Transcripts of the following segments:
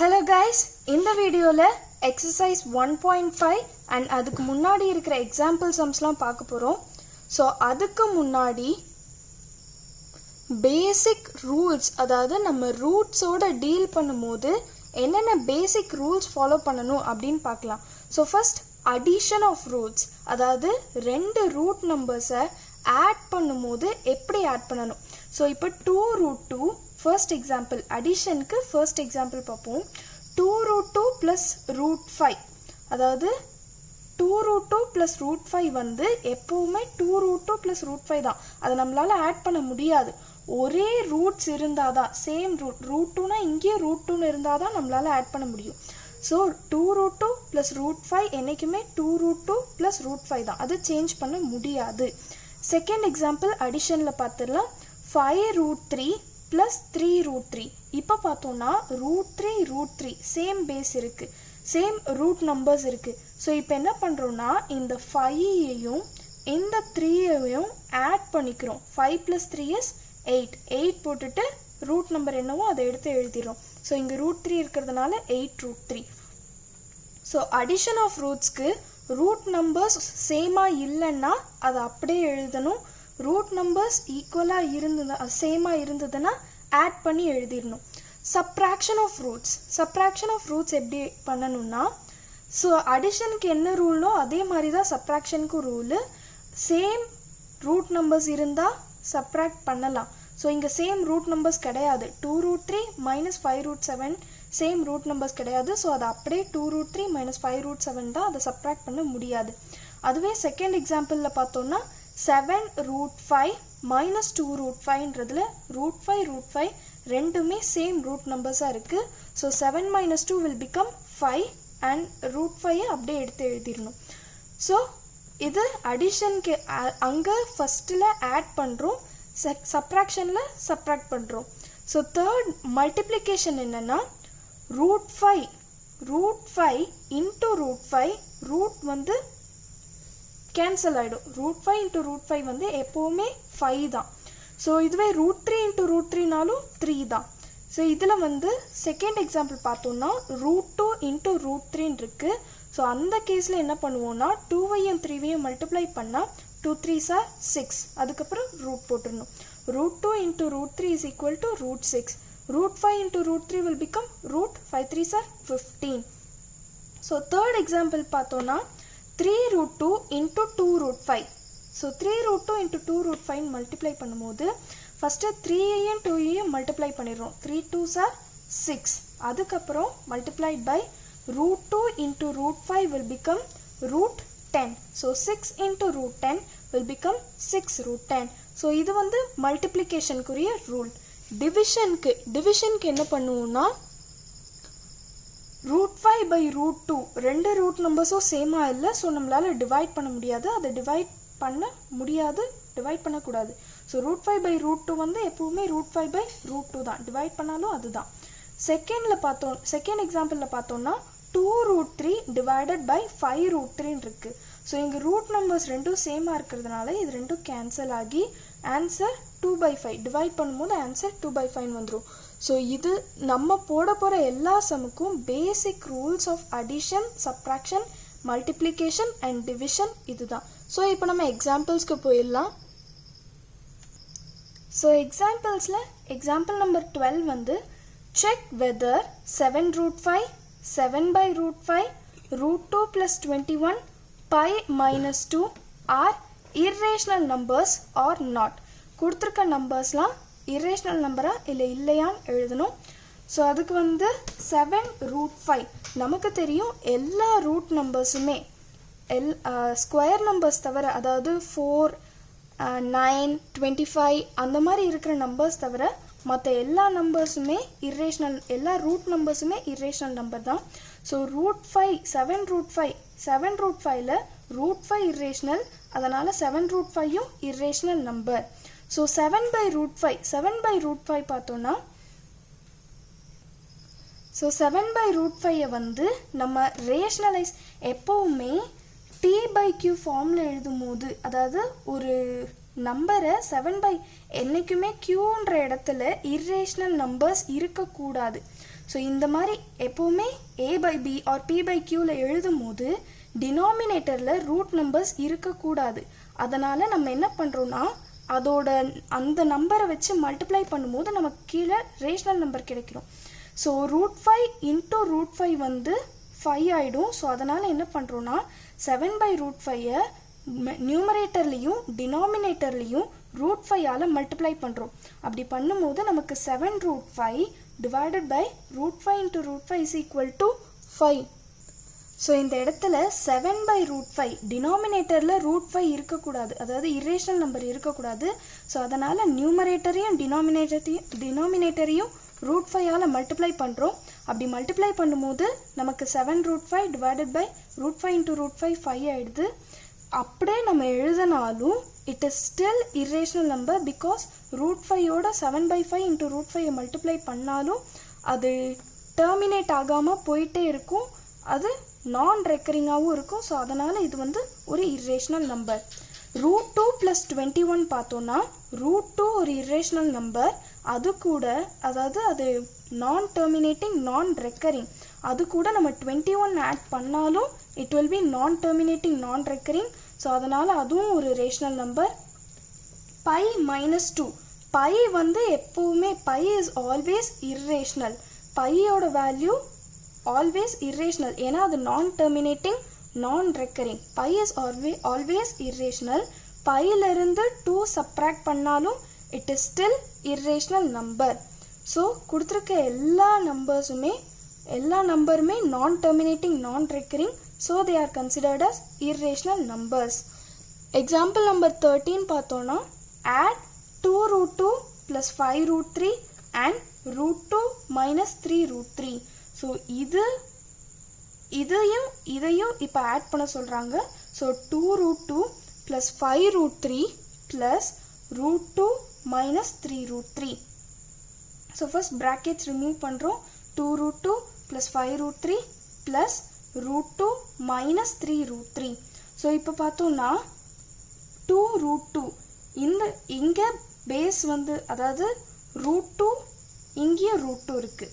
Hello guys, in the video exercise 1.5 and அதுக்கு முன்னாடி இருக்கிற example sumsலாம் பார்க்க போறோம். So அதுக்கு முன்னாடி basic rules, அதாவது நம்ம roots ஓட deal பண்ணும்போது என்னென்ன basic rules follow பண்ணணும் அப்படினு பார்க்கலாம். So first addition of roots, அதாவது ரெண்டு root numbers add பண்ணும்போது எப்படி add பண்ணணும். So இப்போ 2 root 2 first example, addition க்கு first example பார்ப்போம். 2 root 2 plus root 5, அதாவது 2 root 2 plus root 5 வந்து எப்பவுமே 2 root 2 plus root 5 தான். அதை நம்மளால ஆட் பண்ண முடியாது. ஒரே ரூட்ஸ் இருந்தாதான், சேம் ரூட், ரூட் 2னா இங்கே ரூட் 2 இருந்தாதான் நம்மளால ஆட் பண்ண முடியும். ஸோ 2 root 2 plus root 5 என்னைக்குமே 2 root 2 plus root 5 தான். அது சேஞ்ச் பண்ண முடியாது. செகண்ட் எக்ஸாம்பிள் அடிஷனில் பார்த்துடலாம். 5 root 3 plus 3 root 3. இப்போ பார்த்தோம்னா root 3 root 3 சேம் பேஸ் இருக்கு, சேம் ரூட் நம்பர்ஸ் இருக்கு. ஸோ இப்போ என்ன பண்ணுறோம்னா இந்த 5ஐயும் இந்த 3ஐயும் ஆட் பண்ணிக்கிறோம். 5 plus 3 is 8. 8 போட்டுட்டு ரூட் நம்பர் என்னவோ அதை எடுத்து எழுதிடுறோம். ஸோ இங்கே root 3 இருக்கிறதுனால 8 root 3. ஸோ அடிஷன் ஆஃப் ரூட்ஸ்க்கு ரூட் நம்பர்ஸ் சேமாக இல்லைன்னா அதை அப்படியே எழுதணும். ரூட் நம்பர்ஸ் ஈக்குவலாக இருந்தது, சேமாக இருந்ததுன்னா ஆட் பண்ணி எழுதிடணும். Subtraction of roots, subtraction of roots எப்படி பண்ணணும்னா, ஸோ அடிஷனுக்கு என்ன ரூலோ அதே மாதிரி தான் சப்ராக்ஷனுக்கும் ரூலு. சேம் ரூட் நம்பர்ஸ் இருந்தால் சப்ராக்ட் பண்ணலாம். ஸோ இங்கே சேம் ரூட் நம்பர்ஸ் கிடையாது. 2 root 3 minus 5 root 7 same root numbers கிடையாது. ஸோ அதை அப்படியே 2 root 3 minus 5 root 7 தான், அதை சப்ராக்ட் பண்ண முடியாது. அதுவே செகண்ட் எக்ஸாம்பிளில் பார்த்தோம்னா 7 root 5 minus 2 root 5ன்றதுல root 5 ரெண்டுமே சேம் ரூட் நம்பர்ஸாக இருக்குது. So 7 minus 2 will become 5 and root 5 அப்படியே எடுத்து எழுதிடணும். ஸோ இது அடிஷனுக்கு அங்கே ஃபஸ்ட்டில் ஆட் பண்ணுறோம், சப்ராக்ஷனில் சப்ராக்ட் பண்ணுறோம். ஸோ தேர்ட் மல்டிப்ளிகேஷன் என்னென்னா root 5 into root 5, ரூட் வந்து கேன்சல் ஆகிடும். root 5 into root 5 வந்து எப்போவுமே 5 தான். ஸோ இதுவே root 3 into root 3நாலும் 3 தான். ஸோ இதில் வந்து செகண்ட் எக்ஸாம்பிள் பார்த்தோம்னா root 2 into root 3 இருக்குது. ஸோ அந்த கேஸில் என்ன பண்ணுவோம்னா 2ஐயும் 3ஐயும் மல்டிப்ளை பண்ணால் 2 3s are 6. அதுக்கப்புறம் ரூட் போட்டுடணும். root 2 into root 3 is equal to root 6. root 5 into root 3 will become root 5 3s are 15. So third example பார்த்தோன்னா 3 root 2 into 2 root 5. So 3 root 2 into 2 root 5 multiply பண்ணும்போது first 3ஐயும் 2ஐயும் multiply பண்ணிடுறோம். 3 2s are 6. அதுக்கப்புறம் multiplied by root 2 into root 5 will become root 10. So 6 into root 10 will become 6 root 10. So இது வந்து மல்டிப்ளிகேஷனுக்குரிய rule. டிவிஷனுக்கு என்ன பண்ணுவோம்னா root 5 by root 2 ரெண்டு ரூட் நம்பர்ஸும் சேமாக இல்லை. ஸோ நம்மளால் டிவைட் பண்ண முடியாது, அதை டிவைட் பண்ணக்கூடாது. ஸோ root 5 by root 2 வந்து எப்போவுமே root 5 by root 2 தான், டிவைட் பண்ணாலும் அதுதான். செகண்ட் எக்ஸாம்பிளில் பார்த்தோம்னா 2 root 3 divided by 5 root 3 இருக்குது. ஸோ இங்கே ரூட் நம்பர்ஸ் ரெண்டும் சேமாக இருக்கிறதுனால இது ரெண்டும் கேன்சல் ஆகி ஆன்சர் 2/5, டிவைட் பண்ணும்போது ஆன்சர் 2/5 வந்துடும். ஸோ இது நம்ம போட போகிற எல்லா சமுக்கும் basic rules of addition, subtraction, multiplication and division இதுதான். ஸோ இப்போ நம்ம எக்ஸாம்பிள்ஸ்க்கு போயிடலாம். ஸோ எக்ஸாம்பிள்ஸில் எக்ஸாம்பிள் நம்பர் 12 வந்து check whether 7 root 5, 7 by root 5, root 2 plus 21, pi minus 2 are irrational numbers or not. கொடுத்துருக்க நம்பர்ஸ்லாம் இரேஷனல் நம்பரா இல்லை இல்லையான்னு எழுதணும். ஸோ அதுக்கு வந்து 7 root 5 நமக்கு தெரியும். எல்லா ரூட் நம்பர்ஸுமே ஸ்கொயர் நம்பர்ஸ் தவிர, அதாவது 4 9 25 அந்த மாதிரி இருக்கிற நம்பர்ஸ் தவிர மற்ற எல்லா நம்பர்ஸுமே இரேஷனல், எல்லா ரூட் நம்பர்ஸுமே இரேஷனல் நம்பர் தான். ஸோ root 5 7 root 5ல root 5 இரேஷனல், அதனால் 7 root 5யும் irrational number. So 7 by root 5 பார்த்தோன்னா, ஸோ 7 by root 5 வந்து நம்ம ரேஷனலைஸ் எப்போவுமே t/q ஃபார்மில் எழுதும் போது, அதாவது ஒரு நம்பரை 7 by என்னைக்குமே க்யூன்ற இடத்துல இரேஷனல் நம்பர்ஸ் இருக்கக்கூடாது. ஸோ இந்த மாதிரி எப்போவுமே a by b or p by qல எழுதும் போது டினாமினேட்டரில் ரூட் நம்பர்ஸ் இருக்கக்கூடாது. அதனால் நம்ம என்ன பண்ணுறோன்னா அதோட அந்த நம்பரை வச்சு மல்டிப்ளை பண்ணும்போது நமக்கு கீழே ரேஷனல் நம்பர் கிடைக்கிறோம். ஸோ √5 இன்ட்டு √5 வந்து 5 ஆகிடும். ஸோ அதனால் என்ன பண்ணுறோன்னா 7/√5 நியூமரேட்டர்லேயும் டினாமினேட்டர்லேயும் √5ஆல் மல்டிப்ளை பண்ணுறோம். அப்படி பண்ணும்போது நமக்கு 7√5 divided by √5 into √5 is equal to 5. So இந்த இடத்துல 7/√5 டினாமினேட்டரில் √5 இருக்கக்கூடாது, அதாவது இரேஷனல் நம்பர் இருக்கக்கூடாது. ஸோ அதனால் நியூமரேட்டரையும் டினாமினேட்டரையும் √5ஆல் மல்டிப்ளை பண்ணுறோம். அப்படி மல்டிப்ளை பண்ணும்போது நமக்கு 7√5 divided by √5 into √5 5 ஆகிடுது. அப்படியே நம்ம எழுதினாலும் it is still irrational number because √5ஓட 7/5 into √5 multiply பண்ணாலும் அது டெர்மினேட் ஆகாமல் போயிட்டே இருக்கும், அது நான் ரெக்கரிங்காகவும் இருக்கும். ஸோ அதனால் இது வந்து ஒரு irrational நம்பர். √2 + 21 பார்த்தோன்னா √2 ஒரு irrational நம்பர். அது கூட அதாவது அது நான் டெர்மினேட்டிங் நான் ரெக்கரிங், அது கூட நம்ம 21 ஆட் பண்ணாலும் இட் வில் பி நான் டெர்மினேட்டிங் நான் ரெக்கரிங். ஸோ அதனால் அதுவும் ஒரு ரேஷனல் நம்பர். பை -2 பை வந்து எப்போவுமே பை இஸ் ஆல்வேஸ் இர்ரேஷனல். பையோட வேல்யூ ஆல்வேஸ் இர்ரேஷனல், ஏன்னா அது non terminating non recurring. Pi is always irrational. பையிலிருந்து 2 சப்ராக்ட் பண்ணாலும் it is still irrational number. So கொடுத்துருக்க எல்லா நம்பருமே non terminating non recurring. So they are considered as irrational numbers. Example number 13 பார்த்தோன்னா add 2√2 + 5√3 and √2 - 3√3. So இதையும் இப்போ add பண்ண சொல்கிறாங்க. So 2√2 + 5√3 + √2 - 3√3. So first brackets remove பண்ணுறோம். 2√2 + 5√3 + √2 - 3√3. ஸோ இப்போ பார்த்தோம்னா 2√2 இங்கே பேஸ் வந்து அதாவது √2 இங்கேயும் √2 இருக்குது.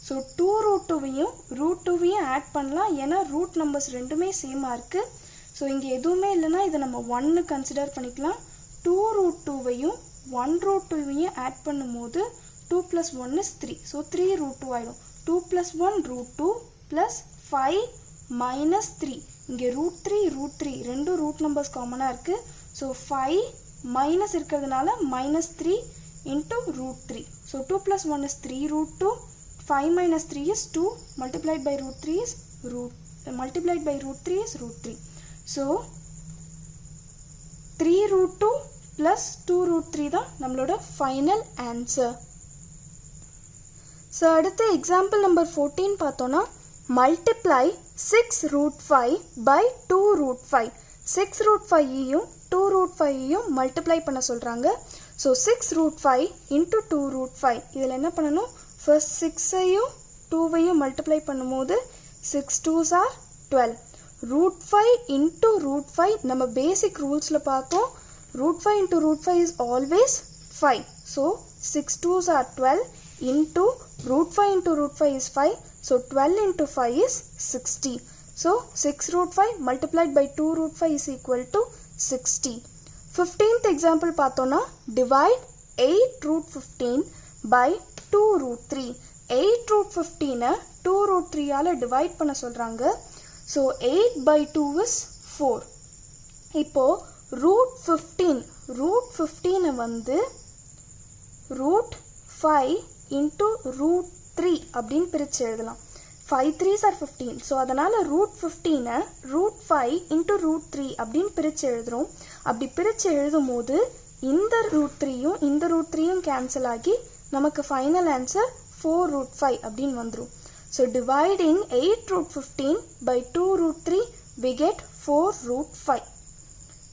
ஸோ 2√2வையும் ஆட் பண்ணலாம், ஏன்னா ரூட் நம்பர்ஸ் ரெண்டுமே சேமாக இருக்குது. ஸோ இங்கே எதுவுமே இல்லைன்னா இதை நம்ம 1 கன்சிடர் பண்ணிக்கலாம். 2√2வையும் 1√2வையும் ஆட் பண்ணும்போது 2 + 1 is 3. ஸோ 3√2 ஆகிடும். 2 + 1 √2 + 5 - 3. இங்கே √3 ரெண்டும் ரூட் நம்பர்ஸ் காமனாக இருக்குது. ஸோ 5 மைனஸ் இருக்கிறதுனால -3 into √3. So 2 + 1 is 3√2. 5 - 3 is 2. Multiplied by √3 is √3. So 3√2 + 2√3 தான் நம்மளோட ஃபைனல் ஆன்சர். ஸோ அடுத்து எக்ஸாம்பிள் நம்பர் 14 பார்த்தோன்னா மல்டிப்ளை 6√5 by 2√5. 6√5ஐயும் 2√5ஐயும் மல்டிப்ளை பண்ண சொல்கிறாங்க. ஸோ 6√5 into 2√5 இதில் என்ன பண்ணணும், ஃபர்ஸ்ட் 6ஐயும் 2வையும் மல்டிப்ளை பண்ணும்போது 6 2s are 12. √5 into √5 நம்ம பேசிக் ரூல்ஸில் பார்த்தோம். √5 into √5 is always 5. So 6 2s are 12 into √5 into √5 is 5. So 12 into 5 is 60. So 6√5 multiplied by 2√5 is equal to 60. 15th example பார்த்தோன்னா divide 8√15 by 2√3. 8√15 2√3ஆல் டிவைட் பண்ண சொல்கிறாங்க. So 8/2 is 4. இப்போது √15 வந்து √5 into √3 அப்படின்னு பிரித்து எழுதலாம். 5 3s are 15. ஸோ அதனால் √15 √5 into √3 அப்படின்னு பிரித்து எழுதுகிறோம். அப்படி பிரித்து எழுதும் போது இந்த √3யும் இந்த √3யும் கேன்சல் ஆகி நமக்கு ஃபைனல் ஆன்சர் 4√5 அப்படின்னு வந்துடும். So dividing 8√15 by 2√3 we get 4√5.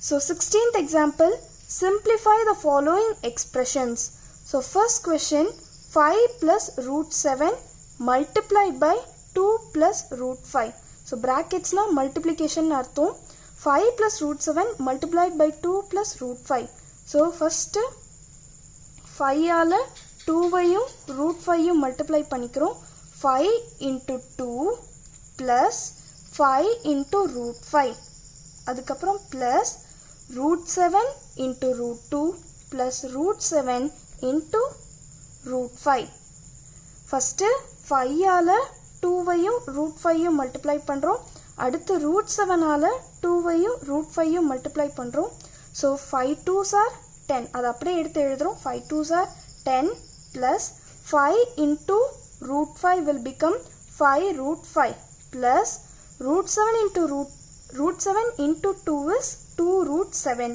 So 16th example, simplify the following expressions. So first question, 5 plus √7 multiplied by 2 plus √5. So brackets na multiplication அர்த்தம். 5 plus √7 multiplied by 2 plus √5. So first 5 ஆல 2வையும் √5யும் multiply பண்ணிக்கிறோம். 5 into 2 plus 5 into root 5. அதுக்கப்புறம் plus root 7 into root 2 plus root 7 into root 5. First 5 ஆல 2வையும் root 5யும் multiply பண்றோம். அடுத்து root 7 ஆல 2வையும் root 5யும் multiply பண்றோம். So 5 2s are 10. அது அப்படியே எடுத்து எழுதுறோம். 5 2s are 10 plus 5 into root 5 will become 5 root 5 plus root 7 into root 7 into 2 is 2 root 7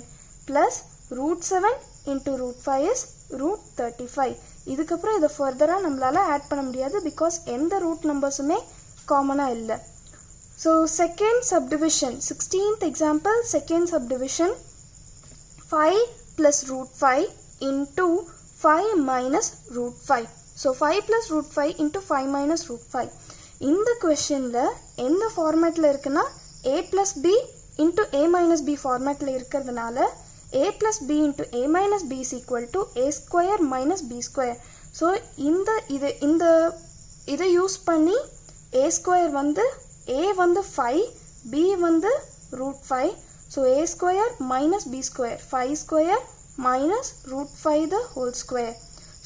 plus root 7 into root 5 is root 35. இதுக்கப்புறம் இதை ஃபர்தரா நம்மளால ஆட் பண்ண முடியாது because எந்த ரூட் நம்பர்ஸுமே காமனா இல்லை. So second subdivision, 16th example, second subdivision, 5 plus root 5 into 5 minus root 5. So 5 plus root 5 into 5 minus root 5. இந்த questionல எந்த ஃபார்மேட்ல இருக்குன்னா a plus b into a minus b ஃபார்மேட்ல இருக்கிறதுனால a plus b into a minus b is equal to a square minus b square. So இதை use பண்ணி a square வந்து a வந்து 5, b வந்து root 5. So a square minus b square, 5 square minus root 5 the whole square.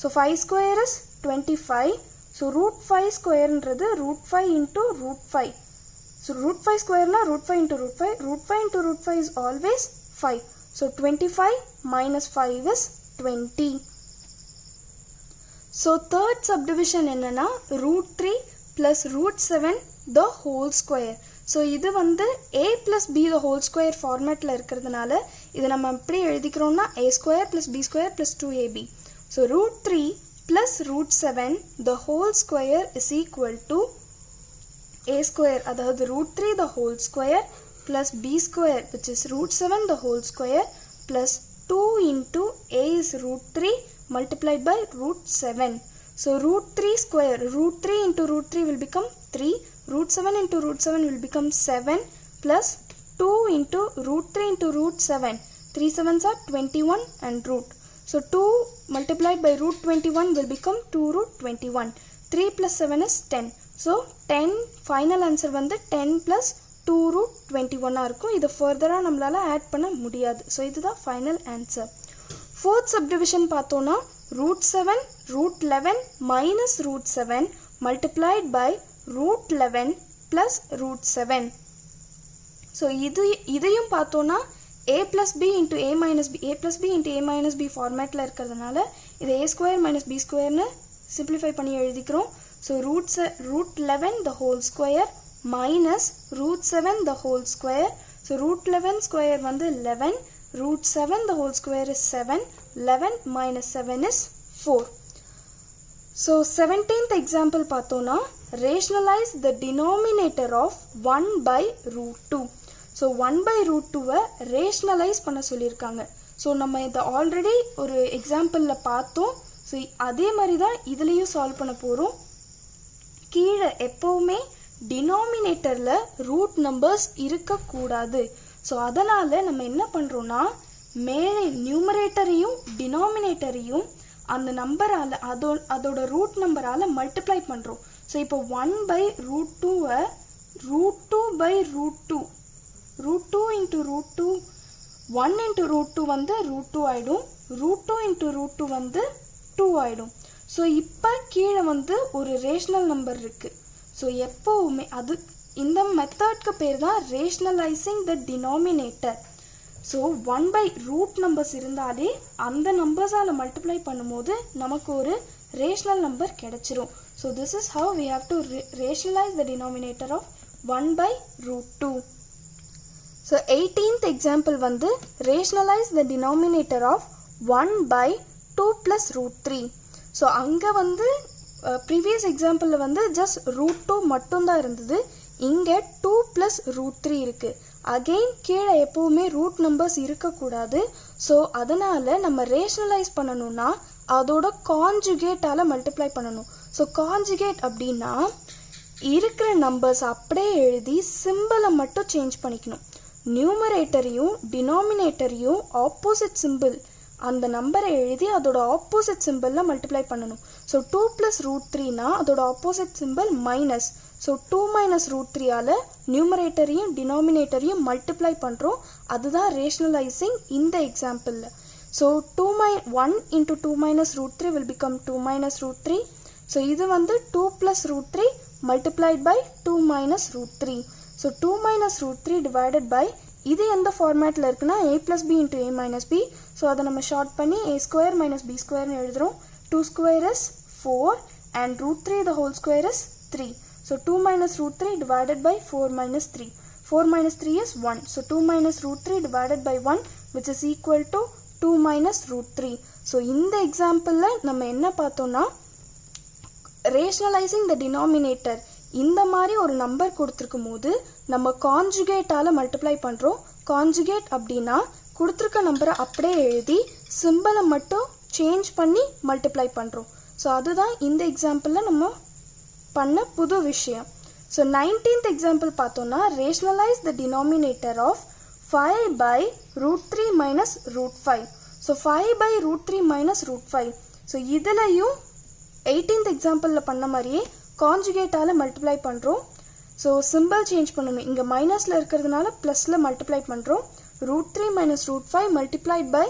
So 5 square is 25. So root 5 square ன்றது root 5 into root 5. So root 5 square na root 5 into root 5. Root 5 into root 5 is always 5. So 25 minus 5 is 20. So third subdivision என்னன்னா root 3 plus root 7 the whole square. So இது வந்து a plus b the whole square formatல இருக்கிறதுனால இது நம்ம எப்படி எழுதிக்கிறோம்னா a square plus b square plus 2ab. So root 3 plus root 7 the whole square is equal to a square, அதாவது root 3 the whole square plus b square which is root 7 the whole square plus 2 into a is root 3 multiplied by root 7. So root 3 square, root 3 into root 3 will become 3, root 7 into root 7 will become 7 plus 2 into root 3 into root 7. 3 7s are 21 and root. So 2 multiplied by root 21 will become 2 root 21. 3 plus 7 is 10. So 10 final answer வந்து 10 plus 2 root 21 இருக்கும். இது further நம்மளால add பண்ண முடியாது. So இதுதான் final answer. Fourth subdivision பார்த்தோம்னா root 7 root 11 minus root 7 multiplied by root 11 plus root 7. So இதையும் பார்த்தோம்னா a plus b into a minus b, a plus b into a minus b formatல இருக்கிறதுனால இது a square minus b square னு simplify பண்ணி எழுதிக்கிறோம். So root 11 the whole square minus root 7 the whole square. So root 11 square வந்து 11, root 7 the whole square is 7, 11 minus 7 is 4. So 17th example பார்த்தோம்னா rationalize the denominator of 1 by root 2. So 1 by root 2-வை rationalize பண்ண சொல்லியிருக்காங்க. So நம்ம இதை already ஒரு எக்ஸாம்பிளில் பார்த்தோம். So அதே மாதிரி தான் இதுலேயும் சால்வ் பண்ண போகிறோம். கீழே எப்போவுமே டினாமினேட்டரில் ரூட் நம்பர்ஸ் இருக்கக்கூடாது. ஸோ அதனால் நம்ம என்ன பண்ணுறோன்னா மேலே நியூமரேட்டரையும் டினாமினேட்டரையும் அந்த நம்பரால் அதோட ரூட் நம்பரால் மல்டிப்ளை பண்ணுறோம். ஸோ இப்போ 1 by root 2-வை root 2 by root 2, root 2 into root 2, 1 into root 2 வந்து root 2 ஆயிடும், root 2 into root 2 வந்து 2 ஆயிடும். ஸோ இப்போ கீழே வந்து ஒரு ரேஷனல் நம்பர் இருக்குது. ஸோ எப்போவுமே அது இந்த மெத்தட்க்கு பேர் தான் rationalising the denominator. So 1 by root numbers இருந்தாலே அந்த நம்பர்ஸால் மல்டிப்ளை பண்ணும்போது நமக்கு ஒரு ரேஷனல் நம்பர் கிடைச்சிரும். So this is how we have to rationalise the denominator of 1 by root 2. So 18th example வந்து rationalise the denominator of 1 by 2 plus root 3. So அங்கே வந்து ப்ரீவியஸ் எக்ஸாம்பிளில் வந்து ஜஸ்ட் root 2 மட்டும்தான் இருந்தது. இங்கே 2 plus root 3 இருக்குது. Again கீழே எப்போவுமே ரூட் நம்பர்ஸ் இருக்கக்கூடாது. ஸோ அதனால் நம்ம ரேஷனலைஸ் பண்ணணும்னா அதோட கான்ஜுகேட்டால் மல்டிப்ளை பண்ணணும். ஸோ கான்ஜுகேட் அப்படின்னா இருக்கிற நம்பர்ஸ் அப்படியே எழுதி சிம்பிளை மட்டும் சேஞ்ச் பண்ணிக்கணும். நியூமரேட்டரையும் டினாமினேட்டரையும் ஆப்போசிட் சிம்பிள் அந்த நம்பரை எழுதி அதோட ஆப்போசிட் சிம்பிளில் மல்டிப்ளை பண்ணணும். ஸோ 2 + √3னா அதோட ஆப்போசிட் சிம்பிள் மைனஸ். ஸோ 2 - √3ஆல் நியூமரேட்டரையும் டினாமினேட்டரையும் மல்டிப்ளை பண்ணுறோம். அதுதான் ரேஷ்னலைசிங் இந்த எக்ஸாம்பிளில். So 1 × 2 - √3 will become 2 - √3. ஸோ இது வந்து 2 + √3 multiplied by 2 - √3. So 2 - √3 divided by இது எந்த ஃபார்மேட்டில் இருக்குன்னா a + b × a - b. So அதை நம்ம ஷார்ட் பண்ணி a² - b² எழுதுகிறோம். 2² is 4 and √3 the whole square is 3. So 2 - √3 divided by 4 - 3. 4 - 3 is 1. So 2 - √3 divided by 1 which is equal to 2 - √3. So இந்த எக்ஸாம்பிளில் நம்ம என்ன பார்த்தோம்னா rationalizing the denominator. இந்த மாதிரி ஒரு நம்பர் கொடுத்துருக்கும் போது நம்ம கான்ஜுகேட்டால் மல்டிப்ளை பண்ணுறோம். கான்ஜுகேட் அப்படின்னா கொடுத்துருக்க நம்பரை அப்படியே எழுதி சிம்பிளை மட்டும் சேஞ்ச் பண்ணி மல்டிப்ளை பண்ணுறோம். ஸோ அதுதான் இந்த எக்ஸாம்பிளில் நம்ம பண்ண புது விஷயம். ஸோ 19th எக்ஸாம்பிள் பார்த்தோம்னா rationalise the denominator of 5 / √3 - √5. So 5 / √3 - √5. So இதுலையும் 18th எக்ஸாம்பிளில் பண்ண மாதிரியே கான்ஜுகேட்டால் மல்டிப்ளை பண்ணுறோம். ஸோ சிம்பிள் சேஞ்ச் பண்ணணும். இங்கே மைனஸில் இருக்கிறதுனால ப்ளஸில் மல்டிப்ளை பண்ணுறோம். √3 - √5 multiplied by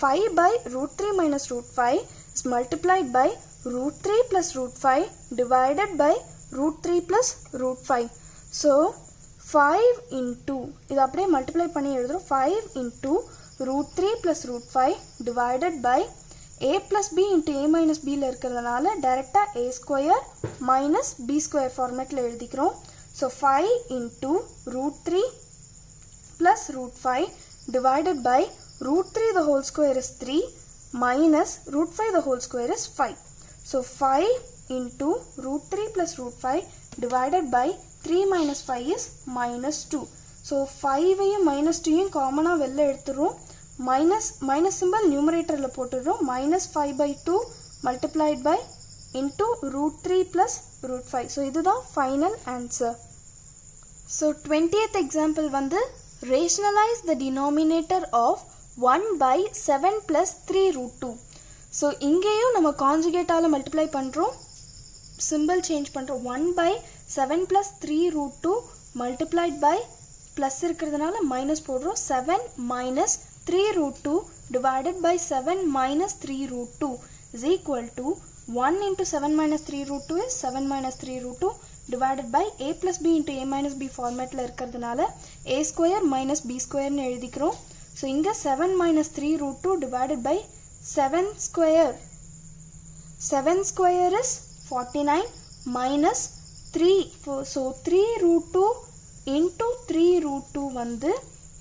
5 / √3 - √5 is multiplied by √3 + √5 divided by √3 + √5. So 5 into இது அப்படியே மல்டிப்ளை பண்ணி எழுதுகிறோம். 5 into √3 + √5 divided by a + b into a - bல இருக்கிறதுனால டைரெக்டாக a² - b² ஃபார்மேட்டில் எழுதிக்கிறோம். So 5 into √3 + √5 divided by √3 the whole square is 3 minus √5 the whole square is 5. So 5 into √3 + √5 divided by 3 - 5 is -2. So 5ஐயும் -2யும் காமனாக வெளில எடுத்துடுறோம். மைனஸ் சிம்பிள் நியூமரேட்டரில் போட்டுடுறோம். -5/2 multiplied by into √3 + √5. ஸோ இதுதான் final answer. So 20th example வந்து rationalize the denominator of 1 / 7 + 3 √2. So இங்கேயும் நம்ம கான்ஜுகேட்டால் மல்டிப்ளை பண்ணுறோம். சிம்பிள் சேஞ்ச் பண்ணுறோம். 1 / 7 + 3 √2 multiplied by ப்ளஸ் இருக்கிறதுனால மைனஸ் போடுறோம். 7 - 3 √2 divided by 7 - 3 √2 is equal to 1 into 7 - 3 √2 is 7 - 3 √2 divided by a + b into a - b ஃபார்மேட்டில் இருக்கிறதுனால a² - b² எழுதிக்கிறோம். ஸோ இங்கே 7 - 3 √2 divided by 7² 7² is 49 minus 3. So 3 √2 into 3 √2 வந்து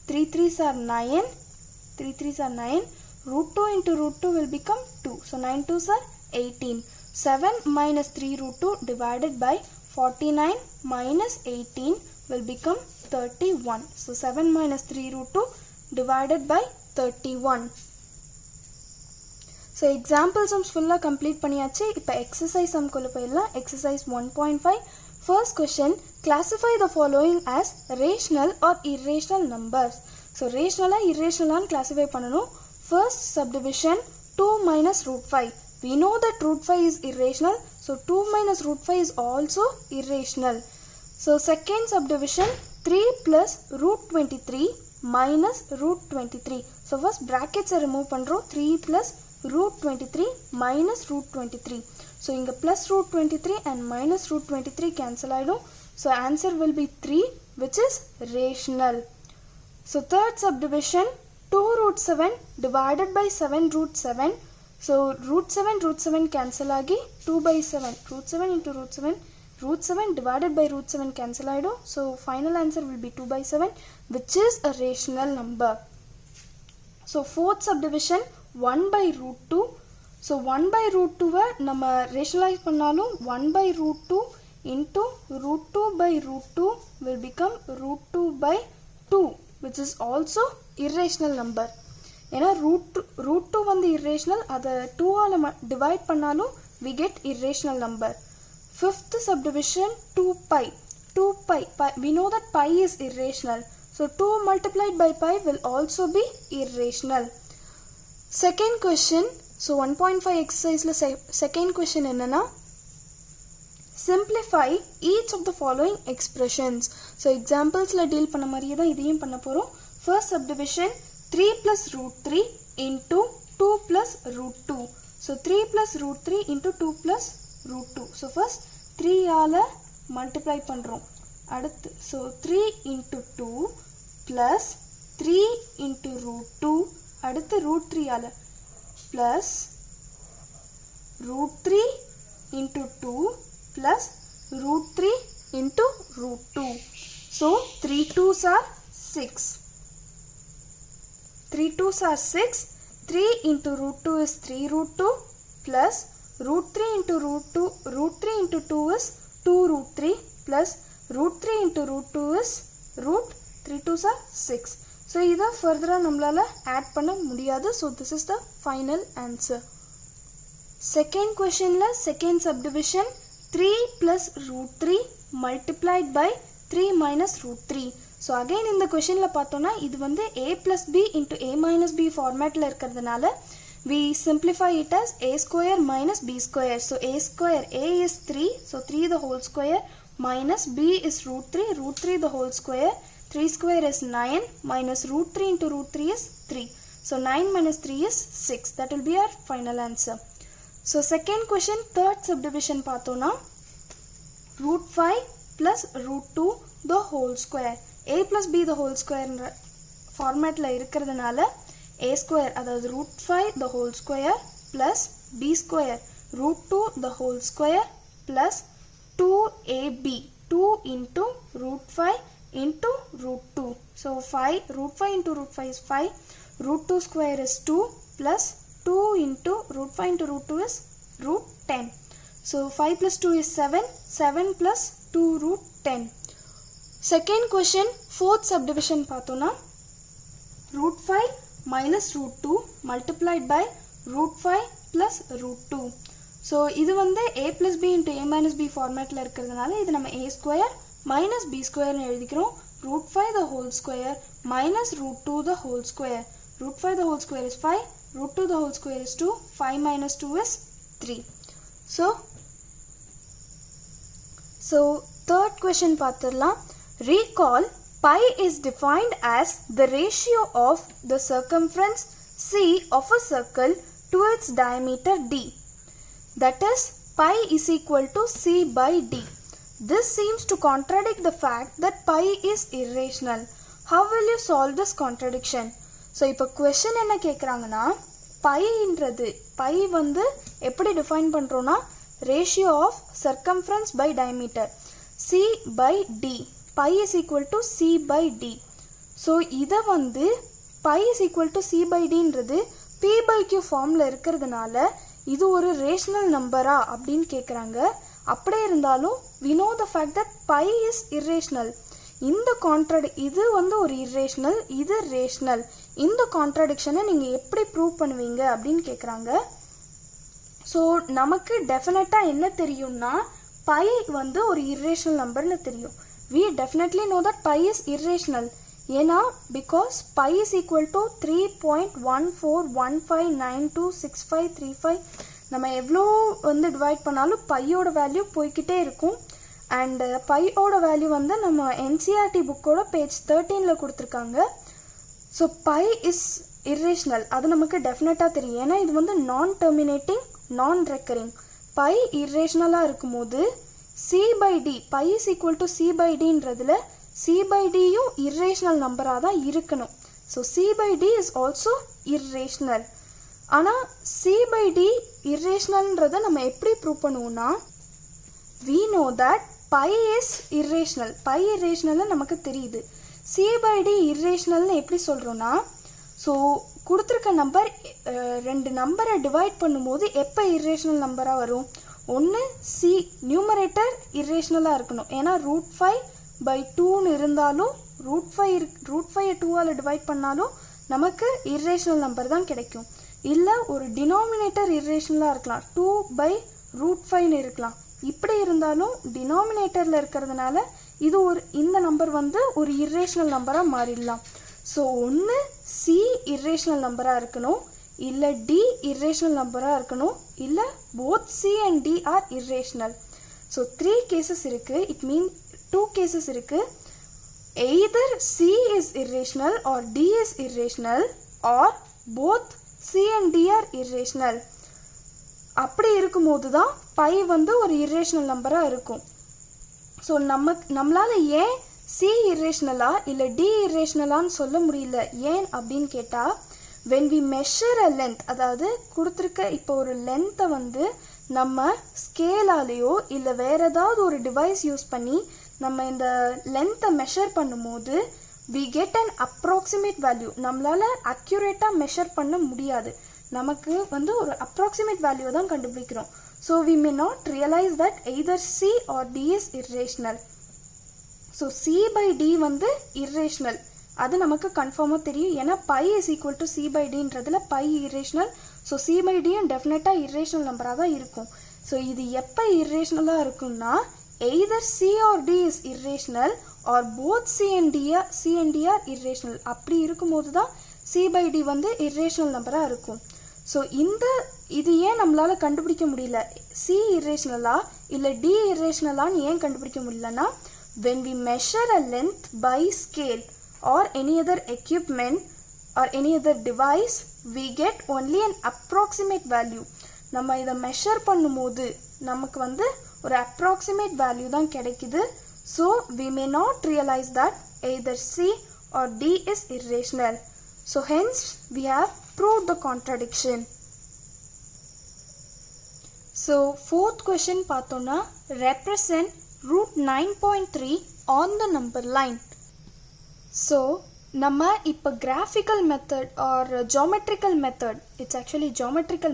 3 3s are 9. 3 3s are 9. √2 into √2 will become 2. So 9 2s are 18. 7 - 3 √2 divided by 49 minus 18 will become 31. So 7 - 3 √2 divided by 31. So example sums full complete பண்ணியாச்சு. இப்போ exercise sum குள்ள போயிடலாம். Exercise 1.5. First question, classify the following as rational or irrational numbers. So rational irrational classify பண்ணனும். First subdivision 2 - √5. We know that √5 is irrational. So 2 - √5 is also irrational. So second subdivision 3 + √23 minus √23. So first brackets remove பண்றோம். 3 + √23 minus √23. So இங்க plus √23 and minus √23 cancel ஆயிடும். So answer will be 3 which is rational. So third subdivision 2 √7 divided by 7 √7. So √7 cancel ஆகி 2/7. √7 into √7 divided by √7 cancel ஆயிடும். So final answer will be 2/7 which is a rational number. So fourth subdivision 1/√2. So 1/√2 நம்ம rationalize பண்ணாலும் 1/√2 into √2/√2 will become √2/2 which is also irrational number. ஏன்னா √2 வந்து irrational, அதை 2ஆல் divide பண்ணாலும் we get irrational number. Fifth subdivision 2π. We know that pi is irrational. So 2 multiplied by pi will also be irrational. Second question, so 1.5 exercise la second question enna, simplify each of the following expressions. So examples la deal panna mariye da idhiyum panna porom. First subdivision, 3 plus root 3 into 2 plus root 2. So 3 plus root 3 into 2 plus root 2. So first 3 ஆல multiply பண்றோம். அடுத்து so 3 into 2 plus 3 into root 2. அடுத்து root 3 ஆல plus root 3 into 2 plus root 3 into root 2. So 3 2s are 6. 3 2s are 6. 3 into root 2 is 3 root 2 plus root 3 into root 2. Root 3 into 2 is 2 root 3 plus root 3 into root 2 is root 3 2s are 6. So இத further நம்மளால add பண்ண முடியாது. So this is the final answer. Second question la second subdivision, 3 plus root 3 multiplied by 3 minus root 3. So again in the question la பார்த்தோம்னா இது வந்து a plus b into a minus b formatல இருக்கிறதுனால we simplify it as a square minus b square. So a square, a is 3, so 3 the whole square minus b is root 3 the whole square. 3 square is 9 minus root 3 into root 3 is 3. So 9 minus 3 is 6. That will be our final answer. So second question, third subdivision பார்த்தோம்னா root 5 plus root 2 the whole square. a plus b the whole square formatல இருக்கிறதுனால a square அதாவது root 5 the whole square plus b square root 2 the whole square plus 2ab 2 into root 5 into root 2. So 5 root 5 into root 5 is 5. Root 2 square is 2 plus 2 into root 5 into root 2 is root 10. So 5 plus 2 is 7. 7 plus 2 root 10. Second question, fourth subdivision பார்த்தோம்னா root 5 minus root 2 multiplied by root 5 plus root 2. So இது வந்து a plus b into a minus b formatல இருக்கிறதுனால இது நம்ம a square minus b square னு எழுதிக்கிறோம். root 5 the whole square minus root 2 the whole square. root 5 the whole square is 5. root 2 the whole square is 2. 5 minus 2 is 3. So third question பார்த்திடலாம். Recall pi is defined as the ratio of the circumference c of a circle to its diameter d. That is pi is equal to c by d. This seems to contradict the fact that pi is irrational. How will you solve this contradiction? So இப்போ question என்ன கேக்குறாங்கன்னா pi வந்து எப்படி define பண்றோம்னா ratio of circumference by diameter c by d. pi is equal to c by d. So இத வந்து pi is equal to c by d ன்றது p by q ஃபார்ம்ல இருக்கிறதுனால இது ஒரு ரேஷனல் நம்பரா அப்படினு கேக்குறாங்க. அப்படியே இருந்தாலும் we know the fact that pi is irrational. இது வந்து ஒரு irrational, இது rational. இந்த contradictionனை நீங்க எப்படி prove பண்ணுவீங்க அப்படினு கேக்குறாங்க. So நமக்கு டெஃபினட்டா என்ன தெரியும்னா pi வந்து ஒரு irrational நம்பர்னு தெரியும். We definitely know that pi is irrational. ஏனா because pi is equal to 3.1415926535. நம்ம எவ்வளோ வந்து டிவைட் பண்ணாலும் பையோட வேல்யூ போய்கிட்டே இருக்கும். அண்ட் பையோட வேல்யூ வந்து நம்ம என்சிஆர்டி புக்கோட பேஜ் 13ல கொடுத்துருக்காங்க. ஸோ பை இஸ் irrational, அது நமக்கு டெஃபினட்டாக தெரியும். ஏன்னா இது வந்து நான் டெர்மினேட்டிங் நான் ரெக்கரிங். பை irrationலாக இருக்கும்போது C by D pi is equal to C by டின்றதுல சி பை டியும் irrational நம்பராக தான் இருக்கணும். So C by D is also irrational. ஆனால் சி பை டி irrationalன்றதை நம்ம எப்படி ப்ரூவ் பண்ணுவோம்னா we know that pi is irrational. pi irrational நமக்கு தெரியுது. c by d irrationalனு எப்படி சொல்கிறோன்னா ஸோ கொடுத்துருக்க நம்பர் ரெண்டு நம்பரை டிவைட் பண்ணும்போது எப்போ irrational நம்பராக வரும்? ஒன்று சி நியூமரேட்டர் irrationலாக இருக்கணும். ஏன்னா √5/2ன்னு இருந்தாலும் √5 2ஆல் டிவைட் பண்ணாலும் நமக்கு irrational நம்பர் தான் கிடைக்கும். இல்லை ஒரு டினாமினேட்டர் irrationலாக இருக்கலாம், 2/√5ன்னு இருக்கலாம். இப்படி இருந்தாலும் டினாமினேட்டரில் இருக்கிறதுனால இது இந்த நம்பர் வந்து ஒரு irrational நம்பராக மாறிடலாம். ஸோ ஒன்று C irrational நம்பராக இருக்கணும், இல்லை D irrational நம்பராக இருக்கணும், இல்லை both C and D are irrational. So 3 cases இருக்குது. இட் மீன் 2 cases இருக்குது. either C is irrational or D is irrational or both C and D are irrational. அப்படி இருக்கும்போது தான் பை வந்து ஒரு irrational நம்பராக இருக்கும். ஸோ நம்மளால் ஏன் C irrational-ஆ இல்லை D irrational-ஆன்னு சொல்ல முடியல ஏன் அப்படின்னு கேட்டால், when we measure a length, அதாவது கொடுத்துருக்க இப்போ ஒரு லென்த்தை வந்து நம்ம ஸ்கேலாலேயோ இல்லை வேறு ஏதாவது ஒரு டிவைஸ் யூஸ் பண்ணி நம்ம இந்த லென்த்தை மெஷர் பண்ணும்போது we get an approximate value. நம்மளால் அக்யூரேட்டாக மெஷர் பண்ண முடியாது, நமக்கு வந்து ஒரு அப்ராக்சிமேட் வேல்யூ தான் கண்டுபிடிக்கிறோம். So we may not realize that either C or D is irrational. So C by D வந்து irrational, அது நமக்கு கன்ஃபார்மாக தெரியும். ஏன்னா pi is equal to C by Dன்றதுல pi irrational. So C by Dயும் டெஃபினட்டாக irrational நம்பராக தான் இருக்கும். ஸோ இது எப்போ irrationalaக இருக்கும்னா either C or D is irrational or both C and D are irrational. அப்படி இருக்கும்போது தான் C by D வந்து irrational நம்பராக இருக்கும். ஸோ இது ஏன் நம்மளால் கண்டுபிடிக்க முடியல, C irrationalா இல்லை D irrationalaன்னு ஏன் கண்டுபிடிக்க முடியலன்னா, when we measure a length by scale or any other equipment or any other device, we get only an approximate value. நம்ம இதை மெஷர் பண்ணும்போது நமக்கு வந்து ஒரு approximate value தான் கிடைக்குது. So we may not realize that either C or D is irrational. So hence we have proved the contradiction. So fourth question பார்த்தோம்னா, represent root 9.3 on the number line. So நம்ம இப்போ graphical method or geometrical method, it's actually geometrical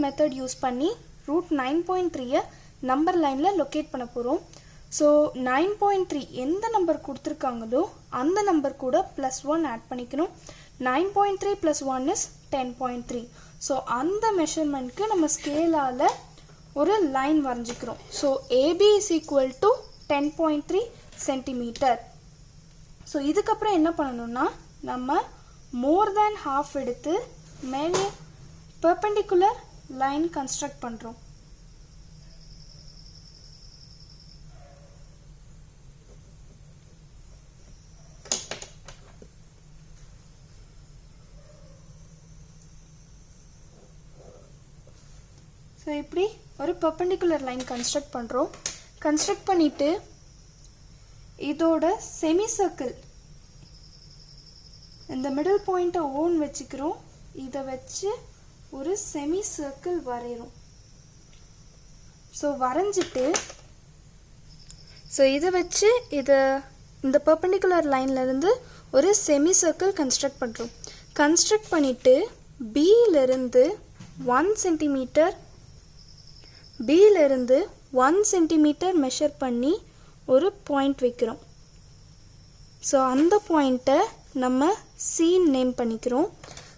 method use பண்ணி root 9.3 number லைனில் locate பண்ண போகிறோம். So 9.3 எந்த number கொடுத்துருக்காங்களோ அந்த நம்பர் கூட +1 ஆட் பண்ணிக்கணும். 9.3 + 1 is 10.3. ஸோ அந்த மெஷர்மெண்ட்க்கு நம்ம ஸ்கேலால் ஒரு லைன் வரைஞ்சிக்கிறோம். So AB is equal to 10.3 centimetre. So இதுக்கப்புறம் என்ன பண்ணணும்னா, நம்ம மோர் தேன் ஹாஃப் எடுத்து மேலே பெர்பெண்டிகுலர் லைன் கன்ஸ்ட்ரக்ட் பண்ணுறோம். ஸோ இப்படி ஒரு பெர்பெண்டிகுலர் லைன் கன்ஸ்ட்ரக்ட் பண்ணுறோம். கன்ஸ்ட்ரக்ட் பண்ணிவிட்டு இதோட செமி சர்க்கிள் இந்த மிடில் பாயிண்ட்டை ஓன் வச்சுக்கிறோம். இதை வச்சு ஒரு செமி சர்க்கிள் வரைகிறோம். ஸோ வரைஞ்சிட்டு இதை வச்சு இந்த பெர்பெண்டிகுலர் லைன்லேருந்து ஒரு செமி சர்க்கிள் கன்ஸ்ட்ரக்ட் பண்ணுறோம். கன்ஸ்ட்ரக்ட் பண்ணிவிட்டு பியிலிருந்து 1 சென்டிமீட்டர் மெஷர் பண்ணி ஒரு பாயிண்ட் வைக்கிறோம். ஸோ அந்த பாயிண்ட்டை நம்ம C நேம் பண்ணிக்கிறோம்.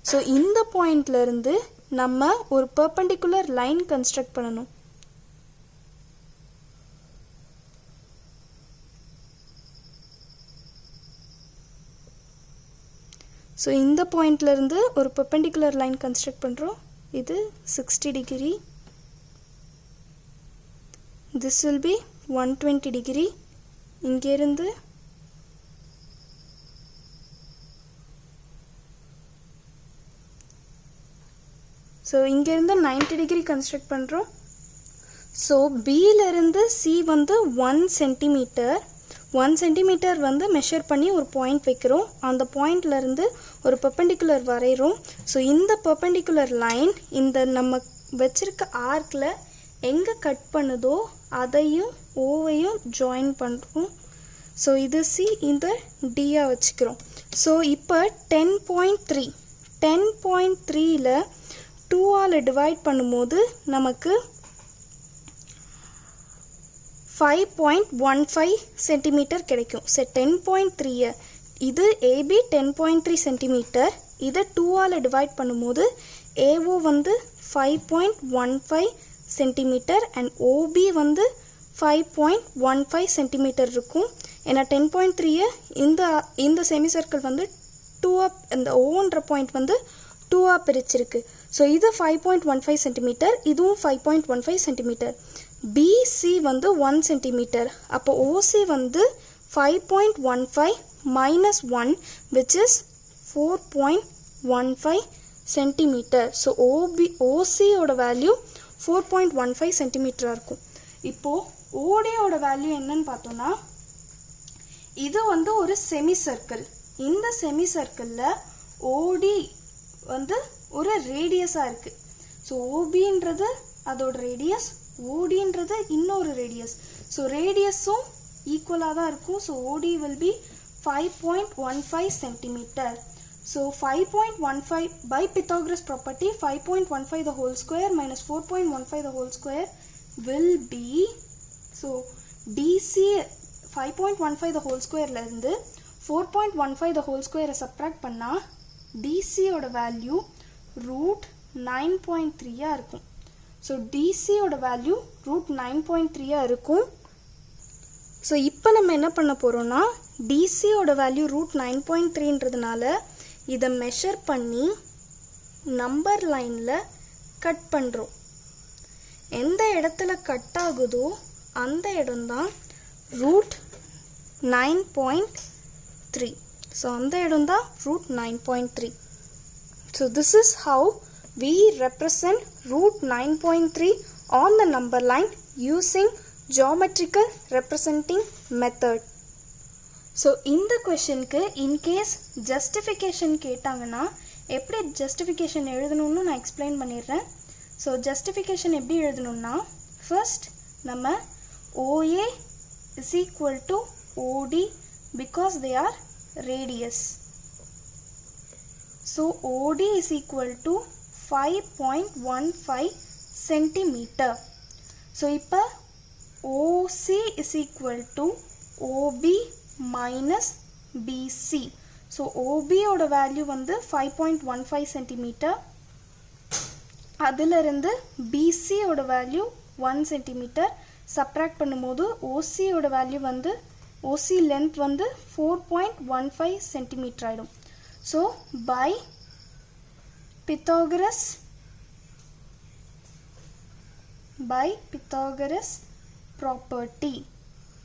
ஸோ இந்த பாயிண்ட்லேருந்து நம்ம ஒரு பெர்பெண்டிகுலர் லைன் கன்ஸ்ட்ரக்ட் பண்ணணும். ஸோ இந்த பாயிண்ட்லேருந்து ஒரு பெர்பெண்டிகுலர் லைன் கன்ஸ்ட்ரக்ட் பண்ணுறோம். இது 60 degree. This will be 120 degree. இங்கிருந்து இங்கிருந்து 90 டிகிரி கன்ஸ்ட்ரக்ட் பண்ணுறோம். ஸோ பியிலிருந்து C வந்து 1 சென்டிமீட்டர் வந்து மெஷர் பண்ணி ஒரு பாயிண்ட் வைக்கிறோம். அந்த பாயிண்ட்லேருந்து ஒரு பெர்பெண்டிகுலர் வரைகிறோம். ஸோ இந்த பெர்பெண்டிகுலர் லைன் இந்த நம்ம வச்சிருக்க ஆர்க்கில் எங்கே கட் பண்ணுதோ அதையும் ஓவையும் ஜாயின் பண்ணுறோம். ஸோ இது C, இந்த Dயாக வச்சுக்கிறோம். ஸோ இப்போ 10.3ல் 2ஆல் டிவைட் பண்ணும்போது நமக்கு 5.15 சென்டிமீட்டர் கிடைக்கும். ஸோ 10.3 இது AB 10.3 சென்டிமீட்டர். இதை 2ஆல் டிவைட் பண்ணும்போது AO வந்து 5.15 சென்டிமீட்டர் அண்ட் OB வந்து 5.15 சென்டிமீட்டர் இருக்கும். ஏன்னா 10.3 இந்த செமி சர்க்கிள் வந்து 2 இந்த ஓன்ற பாயிண்ட் வந்து 2 பிரிச்சிருக்கு. ஸோ இது 5.15 சென்டிமீட்டர், இதுவும் 5.15 சென்டிமீட்டர். பிசி வந்து 1 சென்டிமீட்டர். அப்போ ஓசி வந்து 5.15 minus 1 which is 4.15 centimetre. So ஓசியோட வேல்யூ 4.15 சென்டிமீட்டராக இருக்கும். இப்போது ஓடியோட வேல்யூ என்னன்னு பார்த்தோன்னா, இது வந்து ஒரு செமி சர்க்கிள். இந்த செமி சர்க்கிளில் ஓடி வந்து ஒரு ரேடியஸாக இருக்குது. ஸோ ஓபின்றது அதோட ரேடியஸ், ஓடின்றது இன்னொரு ரேடியஸ். ஸோ ரேடியஸும் ஈக்குவலாக தான் இருக்கும். ஸோ ஓடி will be 5.15 centimetre. So 5.15 by Pythagoras property, 5.15 the whole square minus 4.15 the whole square will be, so DC 5.15 the whole square la irundhu 4.15 the whole square subtract panna DC oda value root 9.3 ah irukum. So DC oda value root 9.3 ah irukum. So இப்போ நம்ம என்ன பண்ண போறோம்னா, DC ஓட value root 9.3ன்றதுனால இதை measure பண்ணி number லைனில் cut பண்ணுறோம். எந்த இடத்துல கட் ஆகுதோ அந்த இடம்தான் ரூட் 9.3. ஸோ அந்த இடம்தான் root 9.3. So this is how we represent root 9.3 on the number line using geometrical representing method. So இந்த questionக்கு in case justification கேட்டாங்கன்னா எப்படி justification எழுதணும்னு நான் explain பண்ணிடுறேன். So justification எப்படி எழுதணும்னா, first நம்ம OA is equal to OD because they are radius. So OD is equal to 5.15 centimeter. So இப்போ OC is equal to OB minus BC. So OB ஓட வேல்யூ வந்து 5.15 centimeter. அதிலிருந்து BC ஓட value 1 centimeter. subtract பண்ணும்போது OC ஓட value வந்து OC length வந்து 4.15 centimeter ஆயிடும். So by Pythagoras property,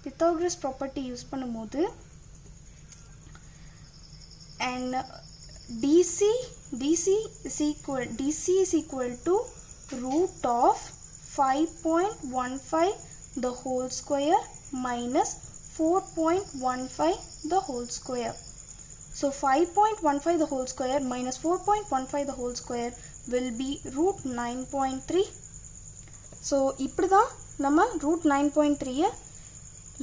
Pythagoras property use பண்ணும்போது and DC is equal to root of 5.15 the whole square minus 4.15 the whole square. So 5.15 the whole square minus 4.15 the whole square will be root 9.3. So இப்படிதான் நம்ம root 9.3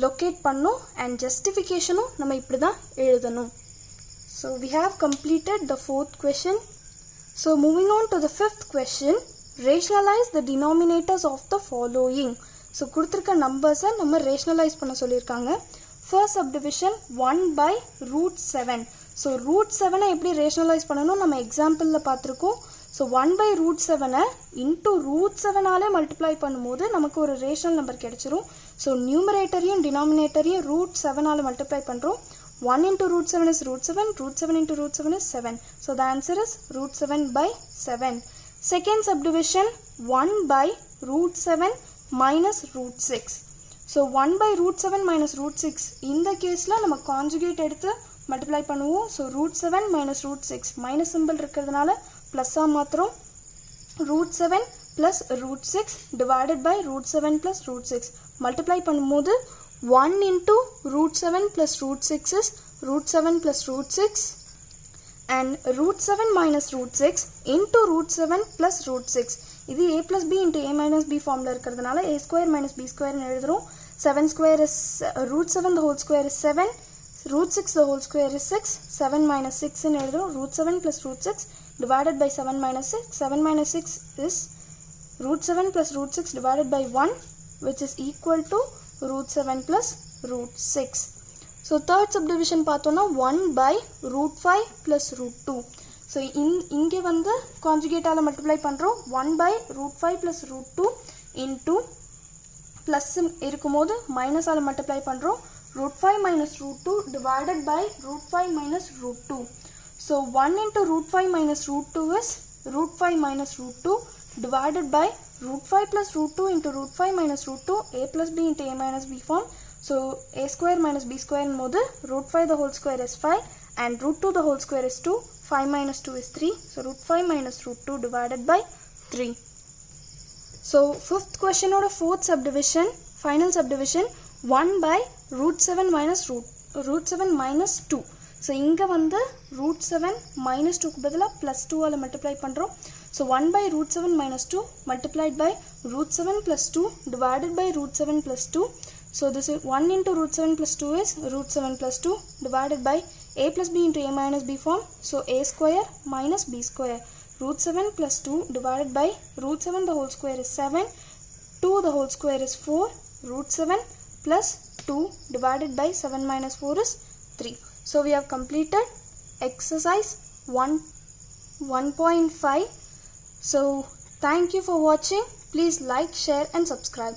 locate பண்ணோம் and justificationும் நம்ம இப்படிதான் எழுதணும். So we have completed the fourth question. So moving on to the fifth question, rationalize the denominators of the following. So கொடுத்திருக்க numbers நம்ம rationalize பண்ண சொல்லிருக்காங்க. First subdivision 1 by root 7. So root 7 எப்படி rationalize பண்ணணும் நம்ம exampleல பார்த்திருக்கோம். So 1 by root 7 into root 7 Ale multiply பண்ணும்போது நமக்கு ஒரு rational number கிடைச்சிரும். So numeratorையும் denominatorையும் root 7 ஆலே multiply பண்றோம். 1 into root 7 is root 7, root 7 into root 7 is 7. So the answer is root 7 by 7. Second subdivision 1 by root 7 minus root 6. So 1 by root 7 minus root 6. இந்த கேஸ்ல நம்ம conjugate எடுத்து multiply பண்ணுவோம். So root 7 minus root 6. minus symbol இருக்கிறதுனால plus ஆ மாத்திரம். root 7 plus root 6 divided by root 7 plus root 6. multiply பண்ணும்போது 1 into root 7 plus root 6 is root 7 plus root 6 and root 7 minus root 6 into root 7 plus root 6. இது a plus b into a minus b formula இருக்கிறதுனால a square minus b square னு எழுதுறோம். 7 square is root 7 the whole square is 7. root 6 the whole square is 6. 7 minus 6 னு எழுதுறோம். root 7 plus root 6 divided by 7 minus 6. 7 minus 6 is root 7 plus root 6 divided by 1 which is equal to root 7 plus root 6. So third subdivision பார்த்தோம்னா 1 by root 5 plus root 2. So இங்கே வந்து conjugate ஆல multiply பண்றோம். 1 by root 5 plus root 2 into plus இருக்கும்போது minus ஆல multiply பண்றோம். root 5 minus root 2 divided by root 5 minus root 2. So 1 into root 5 minus root 2 is root 5 minus root 2 divided by root 5 plus root 2 into root 5 minus root 2, a plus b into a minus b form. So a square minus b square mode, root 5 the whole square is 5 and root 2 the whole square is 2. 5 minus 2 is 3. So root 5 minus root 2 divided by 3. So fifth question or fourth subdivision, final subdivision, 1 by root 7 minus root 7 minus 2. So inga vanda root 7 minus 2 ku badala plus 2 ala multiply pandrom. So 1 by root 7 minus 2 multiplied by root 7 plus 2 divided by root 7 plus 2. So this is 1 into root 7 plus 2 is root 7 plus 2 divided by a plus b into a minus b form. So a square minus b square. Root 7 plus 2 divided by root 7 the whole square is 7. 2 the whole square is 4. Root 7 plus 2 divided by 7 minus 4 is 3. So we have completed exercise 1.5. So thank you for watching. Please like, share and subscribe.